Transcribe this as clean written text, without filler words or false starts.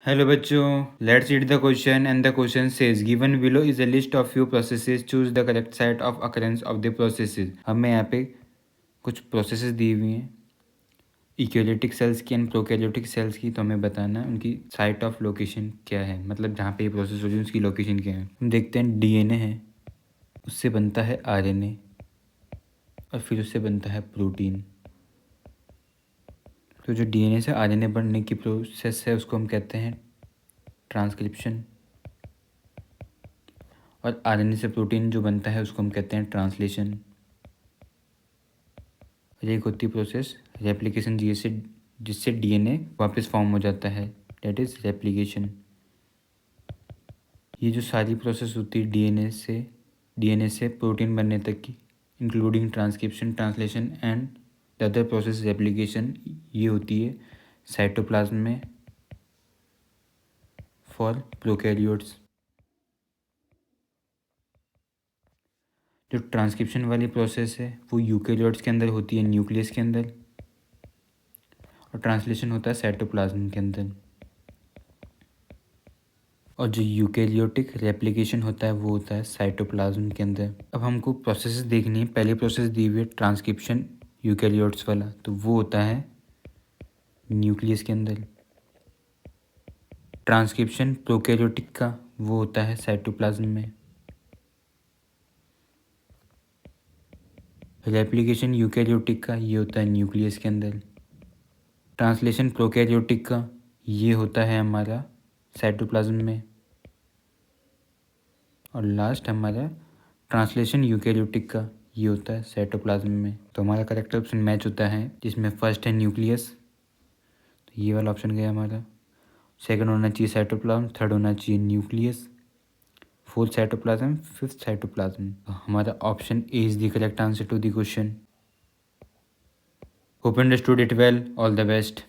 Hello बच्चों, let's read the question and the question says given below is a list of few processes, choose the correct site of occurrence of the processes. हमें यहाँ पे कुछ processes दी हुई हैं इक्योलिटिक sales की and prokaryotic cells की, तो हमें बताना है उनकी साइट ऑफ लोकेशन क्या है, मतलब जहाँ पे ये प्रोसेस हो रही है उसकी लोकेशन क्या है। हम देखते हैं डीएनए है, उससे बनता है आरएनए और फिर उससे बनता है प्रोटीन। तो जो डीएनए से आरएनए बनने की प्रोसेस है उसको हम कहते हैं ट्रांसक्रिप्शन, और आरएनए से प्रोटीन जो बनता है उसको हम कहते हैं ट्रांसलेशन। और एक होती है प्रोसेस रेप्लिकेशन, जिससे डीएनए वापस फॉर्म हो जाता है, डेट इज़ रेप्लिकेशन। ये जो सारी प्रोसेस होती है डीएनए से प्रोटीन बनने तक की, including transcription, translation and the other process replication, ये होती है साइटोप्लाज्म में फॉर प्रोकैरियोट्स। जो ट्रांसक्रिप्शन वाली प्रोसेस है वो यूकेरियोट्स के अंदर होती है, न्यूक्लियस के अंदर, और ट्रांसलेशन होता है साइटोप्लाज्म के अंदर। और जो यूकेरियोटिक रेप्लिकेशन होता है वो होता है साइटोप्लाज्म के अंदर। अब हमको प्रोसेस देखनी है। पहली प्रोसेस दी हुई है ट्रांसक्रिप्शन यूकेरियोट्स वाला, तो वो होता है न्यूक्लियस के अंदर। ट्रांसक्रिप्शन प्रोकैरियोटिक का वो होता है साइटोप्लाज्म में। रेप्लिकेशन यूकेरियोटिक का ये होता है न्यूक्लियस के अंदर। ट्रांसलेशन प्रोकैरियोटिक का ये होता है हमारा साइटोप्लाज्म में। और लास्ट हमारा ट्रांसलेशन यूकेरियोटिक का ये होता है साइटोप्लाज्म में। तो हमारा करेक्ट ऑप्शन मैच होता है, जिसमें फर्स्ट है न्यूक्लियस, तो ये वाला ऑप्शन गया हमारा। सेकंड होना चाहिए साइटोप्लाज्म, थर्ड होना चाहिए nucleus, fourth cytoplasm, fifth cytoplasm. तो हमारा option A is the correct answer to the question. Hope understood it well, all the best.